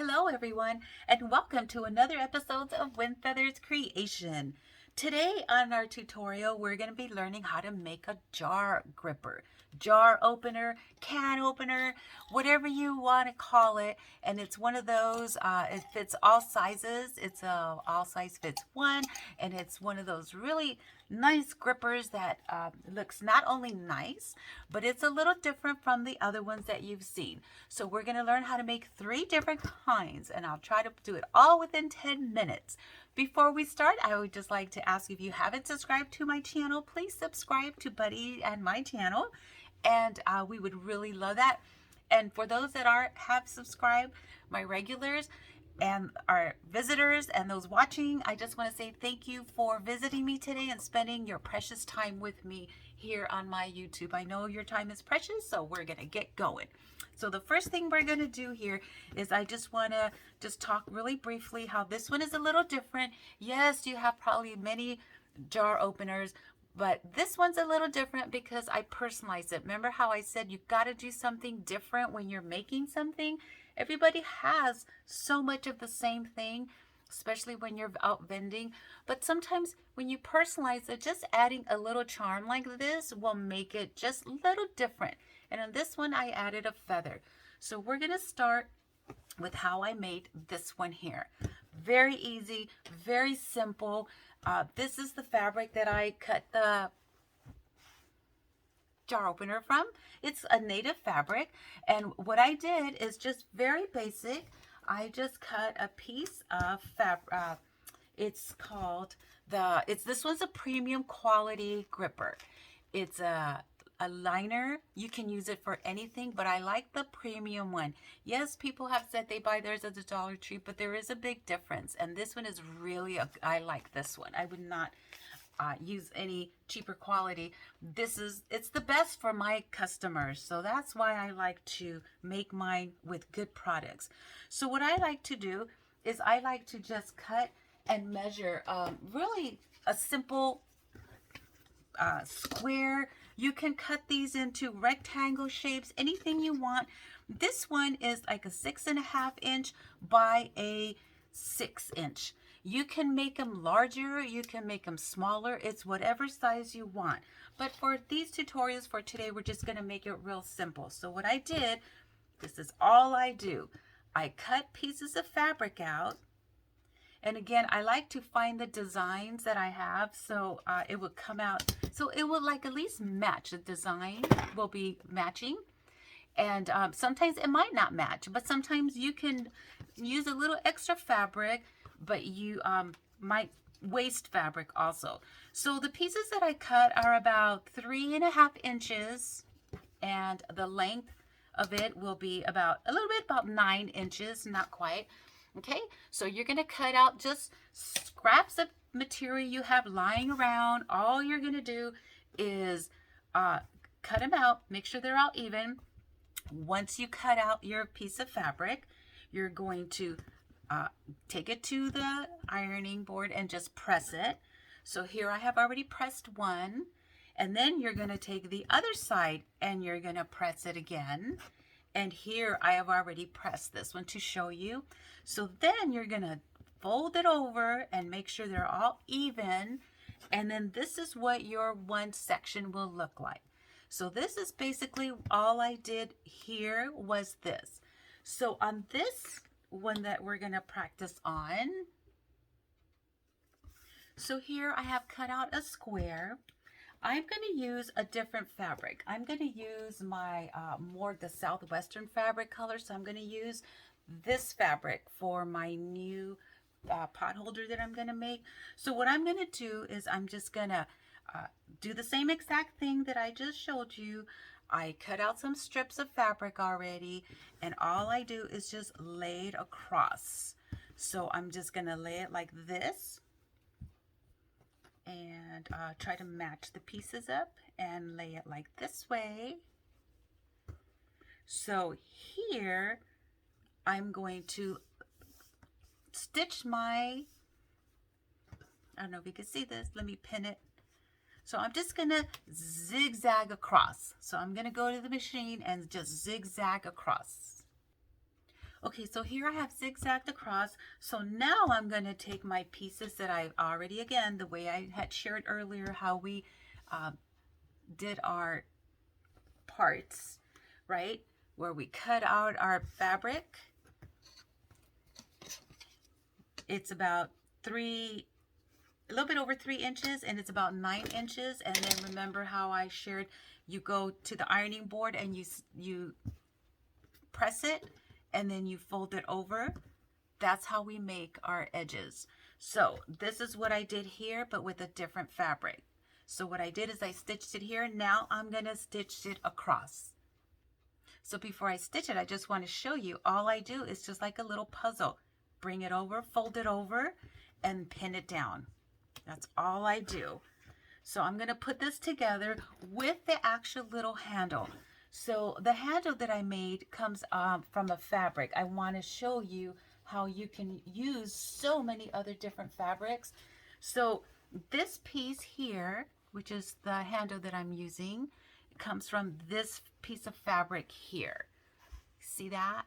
Hello everyone, and welcome to another episode of Windfeathers Creation. Today on our tutorial, we're going to be learning how to make a jar gripper, jar opener, can opener, whatever you want to call it. And it's one of those, it fits all sizes. It's a all size fits one, and it's one of those really nice grippers that looks not only nice, but it's a little different from the other ones that you've seen. So we're going to learn how to make 3 different kinds, and I'll try to do it all within 10 minutes. Before we start, I would just like to ask, if you haven't subscribed to my channel, please subscribe to Buddy and my channel, and we would really love that. And for those that have subscribed, my regulars and our visitors and those watching, I just want to say thank you for visiting me today and spending your precious time with me here on my YouTube. I know your time is precious, so we're going to get going. So the first thing we're going to do here is I just want to talk really briefly how this one is a little different. Yes, you have probably many jar openers, but this one's a little different because I personalize it. Remember how I said you've got to do something different when you're making something? Everybody has so much of the same thing, especially when you're out vending. But sometimes when you personalize it, just adding a little charm like this will make it just a little different. And on this one, I added a feather. So we're going to start with how I made this one here. Very easy, very simple. This is the fabric that I cut the jar opener from. It's a native fabric, and what I did is just very basic. I just cut a piece of fabric. It's called this one's a premium quality gripper. It's a liner. You can use it for anything, but I like the premium one. Yes, people have said they buy theirs at the Dollar Tree, but there is a big difference, and this one is really I like this one. I would not use any cheaper quality. It's the best for my customers, so that's why I like to make mine with good products. So what I like to do is I like to just cut and measure really a simple square. You can cut these into rectangle shapes, anything you want. This one is like a 6.5 inch by a 6 inch. You can make them larger, you can make them smaller. It's whatever size you want. But for these tutorials for today, we're just going to make it real simple. So what I did, this is all I do. I cut pieces of fabric out. And again, I like to find the designs that I have, so it would come out. So it will like at least match. The design will be matching. And sometimes it might not match, but sometimes you can use a little extra fabric, but you might waste fabric also. So the pieces that I cut are about 3.5 inches, and the length of it will be about 9 inches, not quite. Okay, so you're going to cut out just scraps of material you have lying around. All you're going to do is cut them out, make sure they're all even. Once you cut out your piece of fabric, you're going to take it to the ironing board and just press it. So here I have already pressed one, and then you're going to take the other side and you're going to press it again. And here I have already pressed this one to show you. So then you're going to fold it over and make sure they're all even. And then this is what your one section will look like. So this is basically all I did here was this. So on this one that we're going to practice on, so here I have cut out a square. I'm going to use a different fabric. I'm going to use my more the southwestern fabric color. So I'm going to use this fabric for my new pot holder that I'm going to make. So what I'm going to do is I'm just going to do the same exact thing that I just showed you. I cut out some strips of fabric already, and all I do is just lay it across. So I'm just going to lay it like this, and try to match the pieces up and lay it like this way. So here I'm going to stitch my, I don't know if you can see this, let me pin it. So I'm just going to zigzag across. So I'm going to go to the machine and just zigzag across. Okay, so here I have zigzagged across. So now I'm going to take my pieces that I already, again, the way I had shared earlier, how we did our parts, right? Where we cut out our fabric. It's about a little bit over 3 inches, and it's about 9 inches. And then remember how I shared, you go to the ironing board and you press it and then you fold it over. That's how we make our edges. So this is what I did here, but with a different fabric. So what I did is I stitched it here. Now I'm gonna stitch it across. So before I stitch it, I just want to show you, all I do is just like a little puzzle. Bring it over, fold it over, and pin it down. That's all I do. So I'm gonna put this together with the actual little handle. So the handle that I made comes from a fabric. I want to show you how you can use so many other different fabrics. So this piece here, which is the handle that I'm using, comes from this piece of fabric here. See that?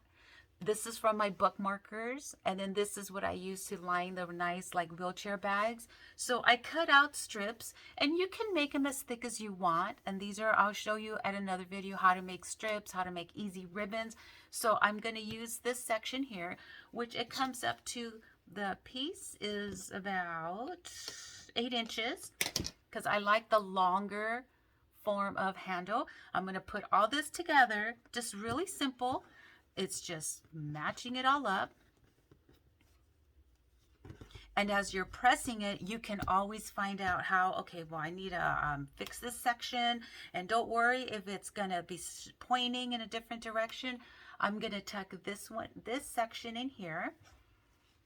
This is from my bookmarkers, and then this is what I use to line the nice like wheelchair bags. So I cut out strips, and you can make them as thick as you want. And these are, I'll show you at another video how to make strips, how to make easy ribbons. So I'm going to use this section here, which it comes up to, the piece is about 8 inches, because I like the longer form of handle. I'm going to put all this together, just really simple. It's just matching it all up. And as you're pressing it, you can always find out how, okay, well, I need to fix this section. And don't worry if it's going to be pointing in a different direction. I'm going to tuck this section in here.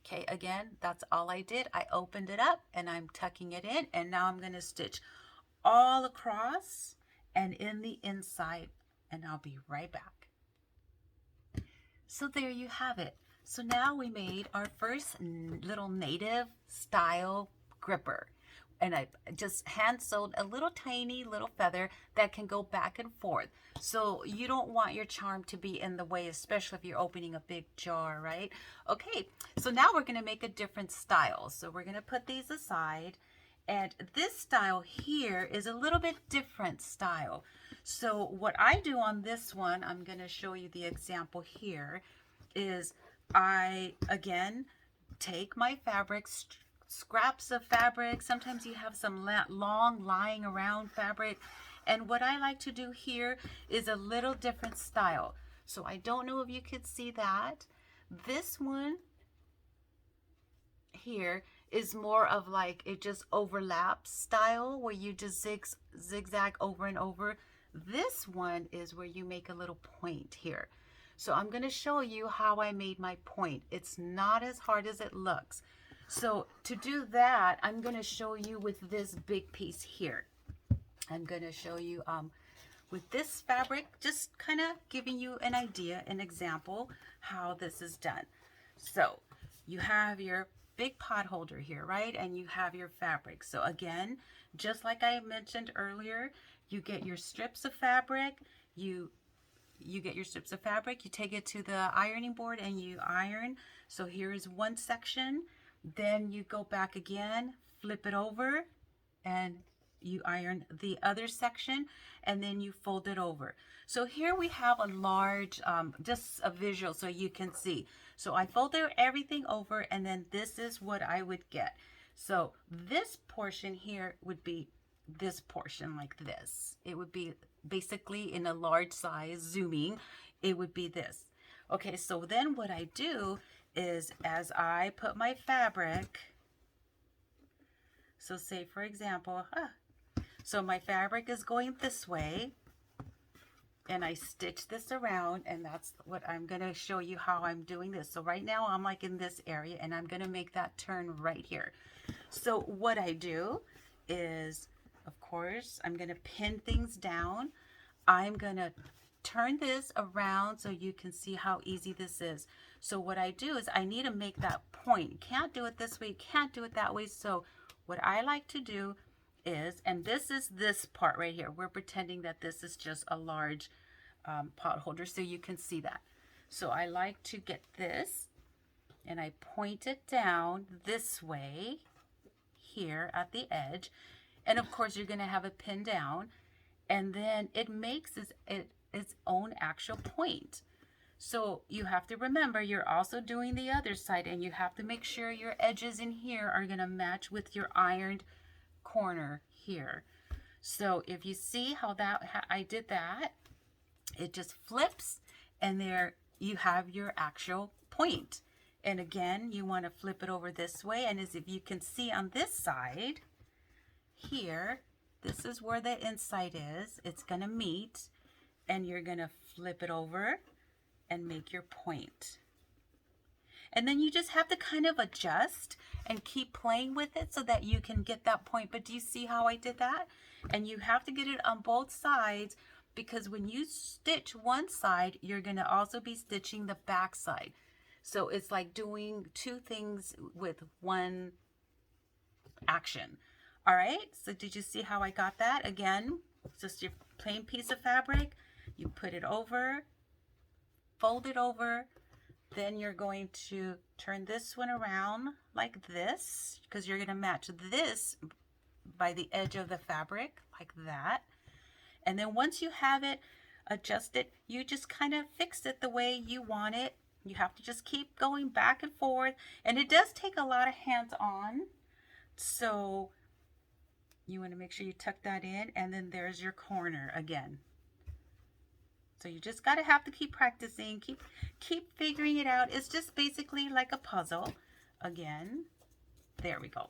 Okay, again, that's all I did. I opened it up and I'm tucking it in. And now I'm going to stitch all across and in the inside. And I'll be right back. So there you have it. So now we made our first little native style gripper. And I just hand sewed a little tiny little feather that can go back and forth. So you don't want your charm to be in the way, especially if you're opening a big jar, right? Okay, so now we're gonna make a different style. So we're gonna put these aside. And this style here is a little bit different style. So what I do on this one, I'm going to show you the example here, is I, again, take my fabric, scraps of fabric. Sometimes you have some long lying around fabric. And what I like to do here is a little different style. So I don't know if you could see that. This one here is more of like, it just overlaps style, where you just zigzag over and over. This one is where you make a little point here. So I'm going to show you how I made my point. It's not as hard as it looks. So to do that, I'm going to show you with this big piece here. I'm going to show you with this fabric, just kind of giving you an idea, an example how this is done. So you have your big pot holder here, right? And you have your fabric. So again, just like I mentioned earlier, you get your strips of fabric, you get your strips of fabric, you take it to the ironing board and you iron. So here is one section. Then you go back again, flip it over, and you iron the other section, and then you fold it over. So here we have a large, just a visual so you can see. So I folded everything over, and then this is what I would get. So this portion here would be this portion like this. It would be basically in a large size, zooming, it would be this. Okay, so then what I do is, as I put my fabric, so say for example, so my fabric is going this way, and I stitch this around, and that's what I'm going to show you how I'm doing this. So right now I'm like in this area, and I'm going to make that turn right here. So what I do is, of course, I'm going to pin things down. I'm going to turn this around so you can see how easy this is. So what I do is I need to make that point. You can't do it this way, you can't do it that way. So what I like to do is, and this is this part right here. We're pretending that this is just a large pot holder so you can see that. So I like to get this and I point it down this way here at the edge. And of course you're going to have it pinned down, and then it makes its own actual point. So you have to remember you're also doing the other side, and you have to make sure your edges in here are going to match with your ironed corner here. So if you see how I did that, it just flips, and there you have your actual point. And again, you want to flip it over this way, and as if you can see on this side here, this is where the inside is. It's going to meet, and you're going to flip it over and make your point. And then you just have to kind of adjust and keep playing with it so that you can get that point. But do you see how I did that? And you have to get it on both sides, because when you stitch one side, you're going to also be stitching the back side. So it's like doing two things with one action. All right, so did you see how I got that? Again, just your plain piece of fabric, you put it over, fold it over, then you're going to turn this one around like this, because you're going to match this by the edge of the fabric like that. And then once you have it adjusted, you just kind of fix it the way you want it. You have to just keep going back and forth, and it does take a lot of hands-on. So you want to make sure you tuck that in, and then there's your corner again. So you just have to keep practicing, keep figuring it out. It's just basically like a puzzle. Again, there we go.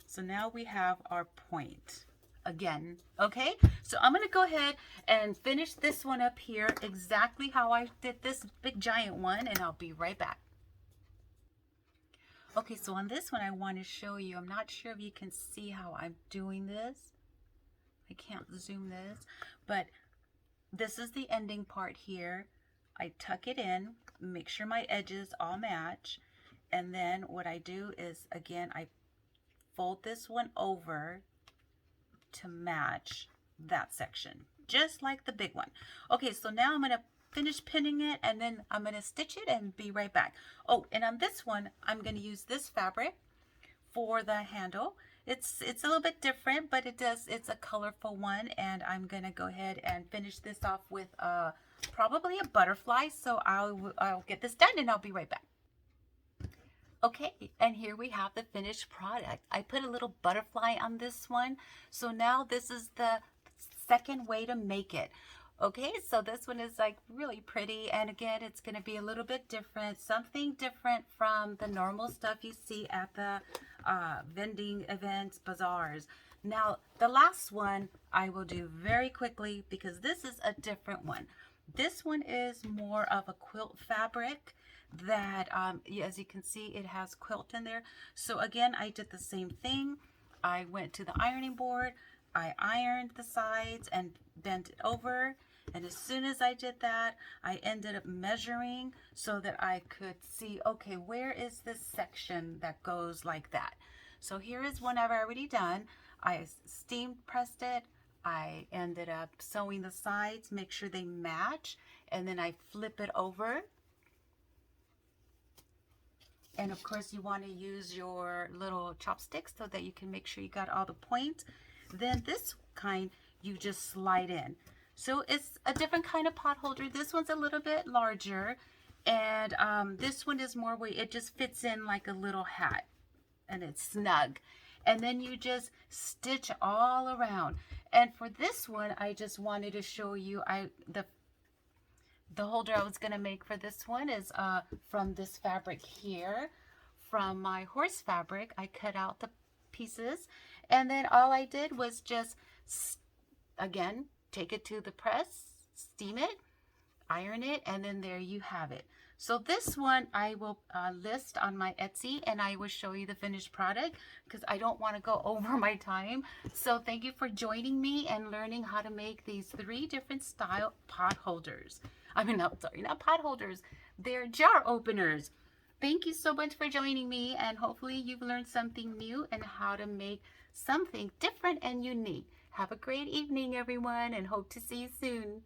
So now we have our point again. Okay, so I'm going to go ahead and finish this one up here exactly how I did this big giant one, and I'll be right back. Okay, so on this one I want to show you, I'm not sure if you can see how I'm doing this. I can't zoom this, but this is the ending part here. I tuck it in, make sure my edges all match, and then what I do is, again, I fold this one over to match that section, just like the big one. Okay, so now I'm going to finish pinning it, and then I'm going to stitch it and be right back. Oh, and on this one, I'm going to use this fabric for the handle. It's a little bit different, but it's a colorful one, and I'm going to go ahead and finish this off with probably a butterfly. So I'll get this done, and I'll be right back. Okay, and here we have the finished product. I put a little butterfly on this one. So now this is the second way to make it. Okay, so this one is like really pretty, and again, it's going to be a little bit different, something different from the normal stuff you see at the vending events, bazaars. Now, the last one I will do very quickly because this is a different one. This one is more of a quilt fabric that, as you can see, it has quilt in there. So again, I did the same thing. I went to the ironing board, I ironed the sides and bent it over, and as soon as I did that, I ended up measuring so that I could see, okay, where is this section that goes like that? So here is one I've already done. I steam pressed it, I ended up sewing the sides, make sure they match, and then I flip it over. And of course you want to use your little chopsticks so that you can make sure you got all the points. Then this kind you just slide in. So it's a different kind of pot holder. This one's a little bit larger, and this one is more weight. It just fits in like a little hat, and it's snug. And then you just stitch all around. And for this one, I just wanted to show you the holder I was going to make for this one is from this fabric here. From my horse fabric, I cut out the pieces, and then all I did was just, again, take it to the press, steam it, iron it, and then there you have it. So this one I will list on my Etsy, and I will show you the finished product because I don't want to go over my time. So thank you for joining me and learning how to make these 3 different style pot holders. I mean, no, sorry, not pot holders. They're jar openers. Thank you so much for joining me, and hopefully you've learned something new and how to make something different and unique. Have a great evening, everyone, and hope to see you soon.